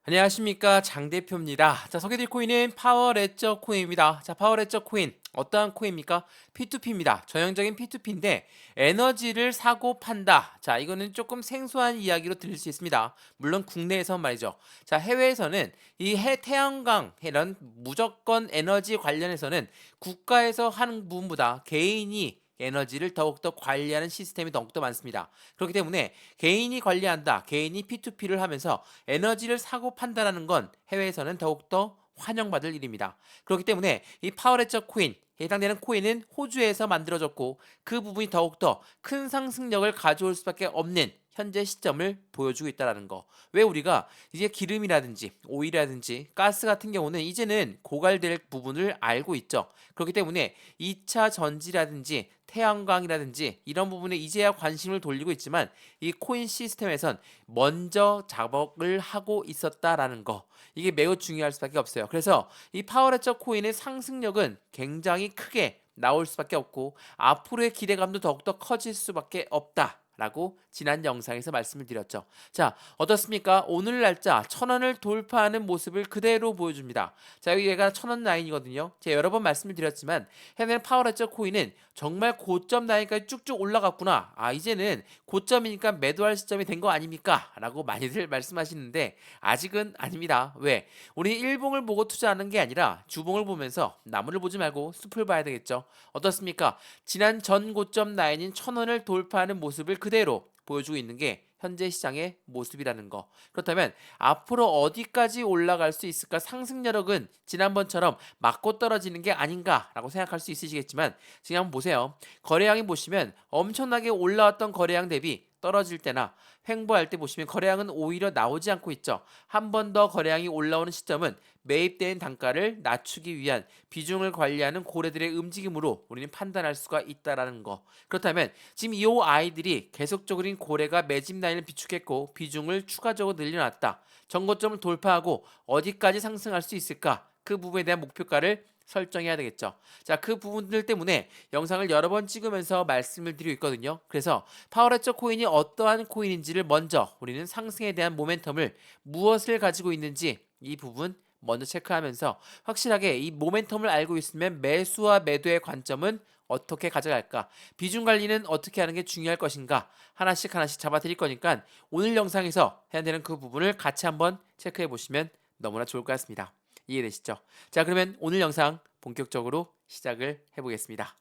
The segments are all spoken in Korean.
안녕하십니까, 장 대표입니다. 자, 소개드릴 코인은 파워레저 코인입니다. 자, 파워레저 코인 어떠한 코인입니까? P2P입니다. 전형적인 P2P인데 에너지를 사고 판다. 자, 이거는 조금 생소한 이야기로 들릴 수 있습니다. 물론 국내에선 말이죠. 자, 해외에서는 이 태양광 이런 무조건 에너지 관련해서는 국가에서 하는 부분보다 개인이 에너지를 더욱더 관리하는 시스템이 더욱더 많습니다. 그렇기 때문에 개인이 관리한다, 개인이 P2P를 하면서 에너지를 사고 판다라는 건 해외에서는 더욱더 환영받을 일입니다. 그렇기 때문에 이 파워레저 코인, 해당되는 코인은 호주에서 만들어졌고 그 부분이 더욱더 큰 상승력을 가져올 수밖에 없는 현재 시점을 보여주고 있다는 거. 왜 우리가 이제 기름이라든지 오일이라든지 가스 같은 경우는 이제는 고갈될 부분을 알고 있죠. 그렇기 때문에 2차 전지라든지 태양광이라든지 이런 부분에 이제야 관심을 돌리고 있지만 이 코인 시스템에선 먼저 작업을 하고 있었다라는 거. 이게 매우 중요할 수밖에 없어요. 그래서 이 파워레저 코인의 상승력은 굉장히 크게 나올 수밖에 없고 앞으로의 기대감도 더욱더 커질 수밖에 없다. 라고 지난 영상에서 말씀을 드렸죠. 자, 어떻습니까? 오늘 날짜 1000원을 돌파하는 모습을 그대로 보여줍니다. 자, 여기 얘가 1000원 라인이거든요. 제가 여러 번 말씀을 드렸지만 해당 파워레저 코인은 정말 고점 라인까지 쭉쭉 올라갔구나. 아, 이제는 고점이니까 매도할 시점이 된 거 아닙니까? 라고 많이들 말씀하시는데 아직은 아닙니다. 왜? 우리 일봉을 보고 투자하는 게 아니라 주봉을 보면서 나무를 보지 말고 숲을 봐야 되겠죠. 어떻습니까? 지난 전 고점 라인인 1000원을 돌파하는 모습을 그대로 보여주고 있는 게 현재 시장의 모습이라는 거. 그렇다면 앞으로 어디까지 올라갈 수 있을까? 상승 여력은 지난번처럼 맞고 떨어지는 게 아닌가라고 생각할 수 있으시겠지만 지금 한번 보세요. 거래량이 보시면 엄청나게 올라왔던 거래량 대비 떨어질 때나 횡보할 때 보시면 거래량은 오히려 나오지 않고 있죠. 한 번 더 거래량이 올라오는 시점은 매입된 단가를 낮추기 위한 비중을 관리하는 고래들의 움직임으로 우리는 판단할 수가 있다라는 거. 그렇다면 지금 이 아이들이 계속적인 고래가 매집 라인을 비축했고 비중을 추가적으로 늘려놨다. 전고점을 돌파하고 어디까지 상승할 수 있을까? 그 부분에 대한 목표가를 설정해야 되겠죠. 자, 그 부분들 때문에 영상을 여러 번 찍으면서 말씀을 드리고 있거든요. 그래서 파워레저 코인이 어떠한 코인인지를 먼저 우리는 상승에 대한 모멘텀을 무엇을 가지고 있는지 이 부분 먼저 체크하면서 확실하게 이 모멘텀을 알고 있으면 매수와 매도의 관점은 어떻게 가져갈까? 비중 관리는 어떻게 하는 게 중요할 것인가? 하나씩 하나씩 잡아 드릴 거니까 오늘 영상에서 해야 되는 그 부분을 같이 한번 체크해 보시면 너무나 좋을 것 같습니다. 이해되시죠? 자, 그러면 오늘 영상 본격적으로 시작을 해보겠습니다.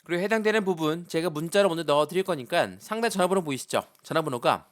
그리고 해당되는 부분 제가 문자로 먼저 넣어 드릴 거니까 상단 전화번호 보이시죠? 전화번호가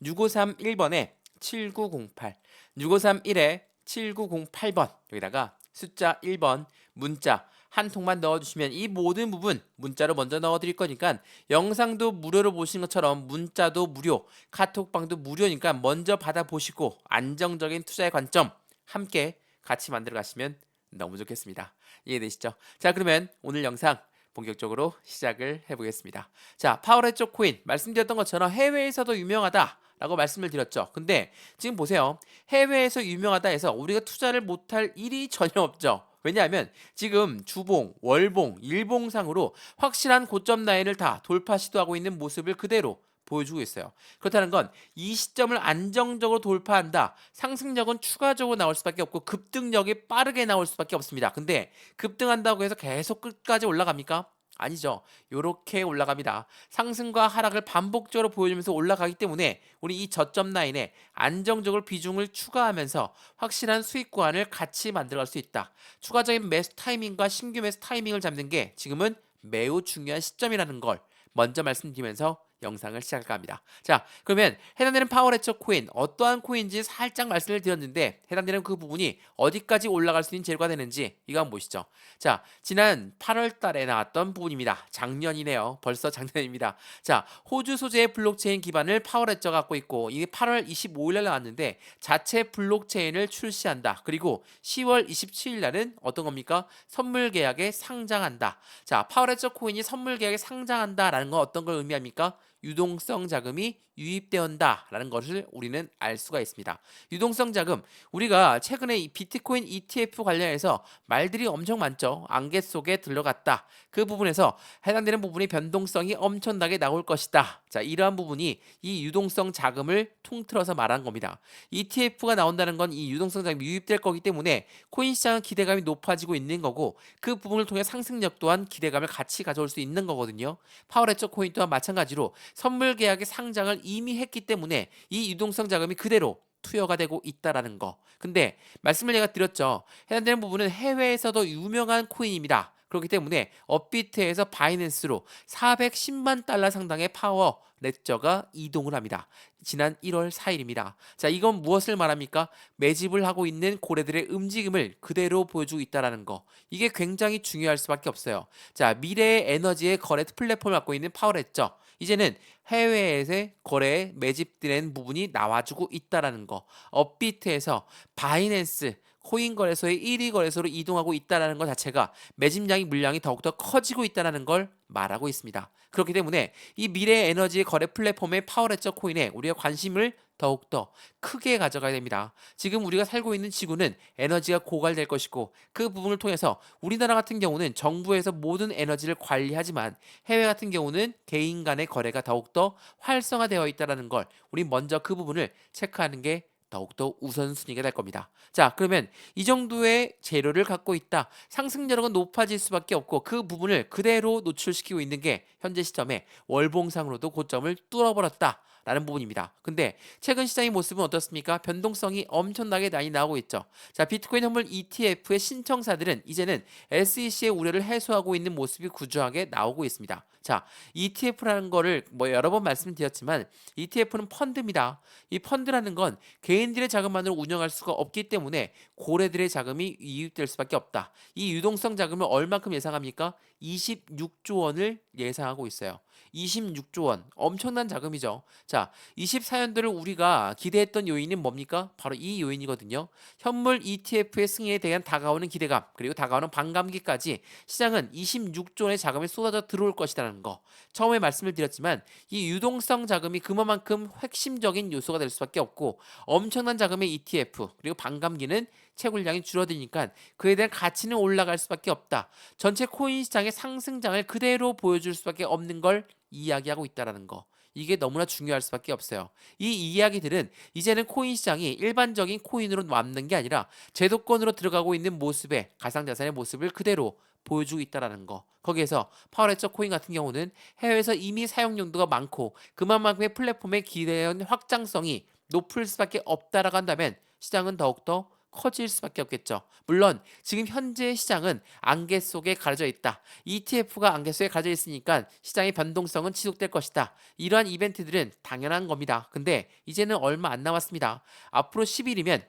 010-6531번에 7908, 6531에 7908번, 여기다가 숫자 1번 문자 한 통만 넣어주시면 이 모든 부분 문자로 먼저 넣어드릴 거니까 영상도 무료로 보시는 것처럼 문자도 무료, 카톡방도 무료니까 먼저 받아보시고 안정적인 투자의 관점 함께 같이 만들어 가시면 너무 좋겠습니다. 이해되시죠? 자, 그러면 오늘 영상 본격적으로 시작을 해보겠습니다. 자, 파워레저 코인 말씀드렸던 것처럼 해외에서도 유명하다 라고 말씀을 드렸죠. 근데 지금 보세요. 해외에서 유명하다 해서 우리가 투자를 못할 일이 전혀 없죠. 왜냐하면 지금 주봉, 월봉, 일봉상으로 확실한 고점 라인을 다 돌파 시도하고 있는 모습을 그대로 보여주고 있어요. 그렇다는 건 이 시점을 안정적으로 돌파한다. 상승력은 추가적으로 나올 수밖에 없고 급등력이 빠르게 나올 수밖에 없습니다. 근데 급등한다고 해서 계속 끝까지 올라갑니까? 아니죠. 요렇게 올라갑니다. 상승과 하락을 반복적으로 보여주면서 올라가기 때문에 우리 이 저점 라인에 안정적으로 비중을 추가하면서 확실한 수익 구간을 같이 만들어갈 수 있다. 추가적인 매수 타이밍과 신규 매수 타이밍을 잡는 게 지금은 매우 중요한 시점이라는 걸 먼저 말씀드리면서 영상을 시작할까 합니다. 자, 그러면 해당되는 파워레처 코인 어떠한 코인인지 살짝 말씀을 드렸는데 해당되는 그 부분이 어디까지 올라갈 수 있는 재료가 되는지 이거 한번 보시죠. 자, 지난 8월 달에 나왔던 부분입니다. 작년이네요. 벌써 작년입니다. 자, 호주 소재의 블록체인 기반을 파워레처가 갖고 있고 이게 8월 25일 날 나왔는데 자체 블록체인을 출시한다. 그리고 10월 27일 날은 어떤 겁니까? 선물 계약에 상장한다. 자, 파워레처 코인이 선물 계약에 상장한다라는 건 어떤 걸 의미합니까? 유동성 자금이 유입되었다라는 것을 우리는 알 수가 있습니다. 유동성 자금, 우리가 최근에 이 비트코인 ETF 관련해서 말들이 엄청 많죠. 안개 속에 들어갔다. 그 부분에서 해당되는 부분이 변동성이 엄청나게 나올 것이다. 자, 이러한 부분이 이 유동성 자금을 통틀어서 말한 겁니다. ETF가 나온다는 건 이 유동성 자금이 유입될 거기 때문에 코인 시장은 기대감이 높아지고 있는 거고, 그 부분을 통해 상승력 또한 기대감을 같이 가져올 수 있는 거거든요. 파워레처 코인 또한 마찬가지로 선물 계약의 상장을 이미 했기 때문에 이 유동성 자금이 그대로 투여가 되고 있다라는 거. 근데 말씀을 제가 드렸죠. 해당되는 부분은 해외에서도 유명한 코인입니다. 그렇기 때문에 업비트에서 바이낸스로 410만 달러 상당의 파워 레저가 이동을 합니다. 지난 1월 4일입니다. 자, 이건 무엇을 말합니까? 매집을 하고 있는 고래들의 움직임을 그대로 보여주고 있다는 거. 이게 굉장히 중요할 수밖에 없어요. 자, 미래의 에너지의 거래 플랫폼을 갖고 있는 파워레저. 이제는 해외에서 거래에 매집된 부분이 나와주고 있다는 거. 업비트에서 바이낸스 코인 거래소의 1위 거래소로 이동하고 있다는 것 자체가 매집량이 물량이 더욱더 커지고 있다는 걸 말하고 있습니다. 그렇기 때문에 이 미래 에너지 거래 플랫폼의 파워레저 코인에 우리가 관심을 더욱더 크게 가져가야 됩니다. 지금 우리가 살고 있는 지구는 에너지가 고갈될 것이고, 그 부분을 통해서 우리나라 같은 경우는 정부에서 모든 에너지를 관리하지만 해외 같은 경우는 개인 간의 거래가 더욱더 활성화되어 있다는 걸 우리 먼저 그 부분을 체크하는 게 더욱더 우선순위가 될 겁니다. 자, 그러면 이 정도의 재료를 갖고 있다. 상승률은 높아질 수밖에 없고, 그 부분을 그대로 노출시키고 있는 게 현재 시점에 월봉상으로도 고점을 뚫어버렸다. 라는 부분입니다. 근데 최근 시장의 모습은 어떻습니까? 변동성이 엄청나게 많이 나오고 있죠. 자, 비트코인 현물 ETF의 신청사들은 이제는 SEC의 우려를 해소하고 있는 모습이 구조하게 나오고 있습니다. 자, ETF라는 거를 여러 번 말씀드렸지만 ETF는 펀드입니다. 이 펀드라는 건 개인들의 자금만으로 운영할 수가 없기 때문에 고래들의 자금이 유입될 수밖에 없다. 이 유동성 자금을 얼마큼 예상합니까? 26조 원을 예상하고 있어요. 26조 원. 엄청난 자금이죠. 자, 24년도를 우리가 기대했던 요인은 뭡니까? 바로 이 요인이거든요. 현물 ETF의 승인에 대한 다가오는 기대감, 그리고 다가오는 반감기까지 시장은 26조 원의 자금이 쏟아져 들어올 것이라는 거. 처음에 말씀을 드렸지만 이 유동성 자금이 그만큼 핵심적인 요소가 될 수밖에 없고, 엄청난 자금의 ETF, 그리고 반감기는 채굴량이 줄어드니까 그에 대한 가치는 올라갈 수밖에 없다. 전체 코인 시장의 상승장을 그대로 보여줄 수밖에 없는 걸 이야기하고 있다는 거. 이게 너무나 중요할 수밖에 없어요. 이 이야기들은 이제는 코인 시장이 일반적인 코인으로 남는 게 아니라 제도권으로 들어가고 있는 모습의 가상자산의 모습을 그대로 보여주고 있다는 거. 거기에서 파워레처 코인 같은 경우는 해외에서 이미 사용 용도가 많고 그만큼의 플랫폼의 기대한 확장성이 높을 수밖에 없다라고 한다면 시장은 더욱더 커질 수밖에 없겠죠. 물론 지금 현재 시장은 안개 속에 가려져 있다. ETF가 안개 속에 가려져 있으니까 시장의 변동성은 지속될 것이다. 이러한 이벤트들은 당연한 겁니다. 근데 이제는 얼마 안 남았습니다. 앞으로 10일이면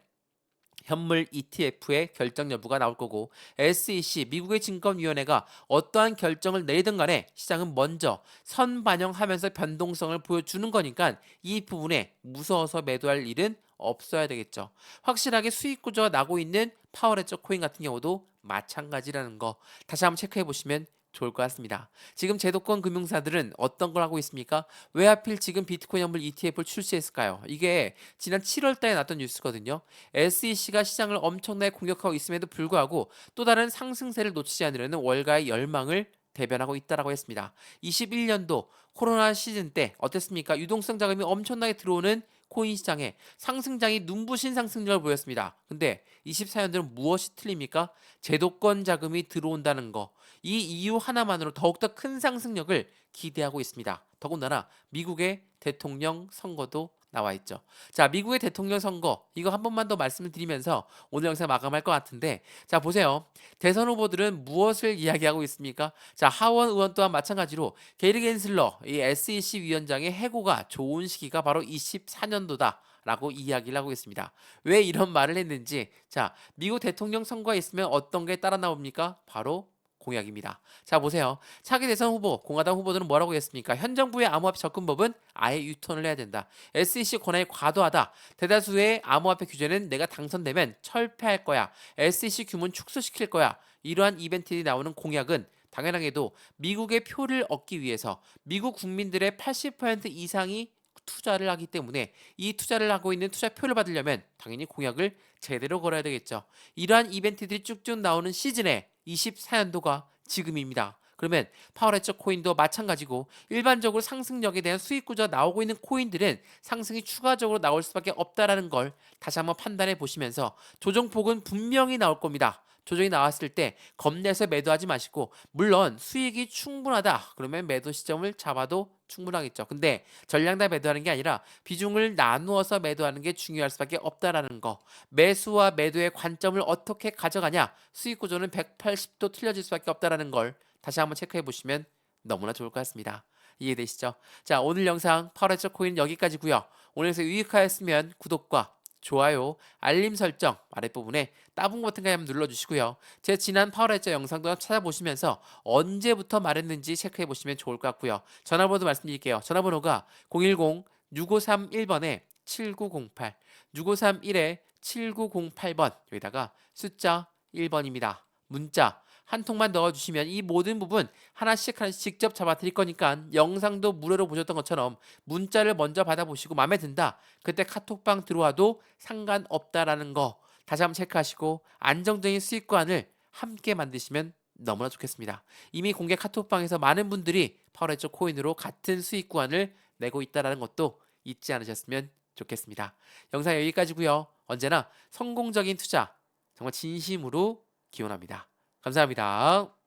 현물 ETF의 결정 여부가 나올 거고, SEC 미국의 증권위원회가 어떠한 결정을 내리든 간에 시장은 먼저 선반영하면서 변동성을 보여주는 거니까 이 부분에 무서워서 매도할 일은 없어야 되겠죠. 확실하게 수익 구조가 나고 있는 파워레저 코인 같은 경우도 마찬가지라는 거 다시 한번 체크해 보시면 좋을 것 같습니다. 지금 제도권 금융사들은 어떤 걸 하고 있습니까? 왜 하필 지금 비트코인 현물 ETF를 출시했을까요? 이게 지난 7월 달에 났던 뉴스거든요. SEC가 시장을 엄청나게 공격하고 있음에도 불구하고 또 다른 상승세를 놓치지 않으려는 월가의 열망을 대변하고 있다라고 했습니다. 21년도 코로나 시즌 때 어땠습니까? 유동성 자금이 엄청나게 들어오는 코인 시장에 상승장이 눈부신 상승력을 보였습니다. 근데 24년도는 무엇이 틀립니까? 제도권 자금이 들어온다는 거. 이 이유 하나만으로 더욱더 큰 상승력을 기대하고 있습니다. 더군다나 미국의 대통령 선거도 나와 있죠. 자, 미국의 대통령 선거 이거 한 번만 더 말씀을 드리면서 오늘 영상 마감할 것 같은데, 자 보세요. 대선 후보들은 무엇을 이야기하고 있습니까? 자, 하원 의원 또한 마찬가지로 게리 겐슬러 이 SEC 위원장의 해고가 좋은 시기가 바로 24년도다. 라고 이야기를 하고 있습니다. 왜 이런 말을 했는지, 자, 미국 대통령 선거가 있으면 어떤 게 따라 나옵니까? 바로 공약입니다. 자 보세요. 차기 대선 후보, 공화당 후보들은 뭐라고 했습니까? 현 정부의 암호화폐 접근법은 아예 유턴을 해야 된다. SEC 권한이 과도하다. 대다수의 암호화폐 규제는 내가 당선되면 철폐할 거야. SEC 규모는 축소시킬 거야. 이러한 이벤트들이 나오는 공약은 당연하게도 미국의 표를 얻기 위해서 미국 국민들의 80% 이상이 투자를 하기 때문에 이 투자를 하고 있는 투자표를 받으려면 당연히 공약을 제대로 걸어야 되겠죠. 이러한 이벤트들이 쭉쭉 나오는 시즌에 24년도가 지금입니다. 그러면 파워레처 코인도 마찬가지고 일반적으로 상승력에 대한 수익 구조가 나오고 있는 코인들은 상승이 추가적으로 나올 수밖에 없다라는 걸 다시 한번 판단해 보시면서 조정폭은 분명히 나올 겁니다. 조정이 나왔을 때 겁내서 매도하지 마시고 물론 수익이 충분하다 그러면 매도 시점을 잡아도 충분하겠죠. 근데 전량 다 매도하는 게 아니라 비중을 나누어서 매도하는 게 중요할 수밖에 없다라는 거. 매수와 매도의 관점을 어떻게 가져가냐 수익 구조는 180도 틀려질 수밖에 없다라는 걸 다시 한번 체크해 보시면 너무나 좋을 것 같습니다. 이해되시죠? 자, 오늘 영상 파워레처 코인 여기까지고요. 오늘에서 유익하였으면 구독과 좋아요, 알림 설정 아랫부분에 따봉 버튼까지 한번 눌러주시고요. 제 지난 파워레처 영상도 한번 찾아보시면서 언제부터 말했는지 체크해 보시면 좋을 것 같고요. 전화번호 말씀드릴게요. 전화번호가 010-6531번에 7908, 6531에 7908번 여기다가 숫자 1번입니다. 문자 한 통만 넣어주시면 이 모든 부분 하나씩 직접 잡아 드릴 거니까 영상도 무료로 보셨던 것처럼 문자를 먼저 받아보시고 마음에 든다. 그때 카톡방 들어와도 상관없다라는 거 다시 한번 체크하시고 안정적인 수익관을 함께 만드시면 너무나 좋겠습니다. 이미 공개 카톡방에서 많은 분들이 파워레처 코인으로 같은 수익 구간을 내고 있다는 것도 잊지 않으셨으면 좋겠습니다. 영상 여기까지고요. 언제나 성공적인 투자 정말 진심으로 기원합니다. 감사합니다.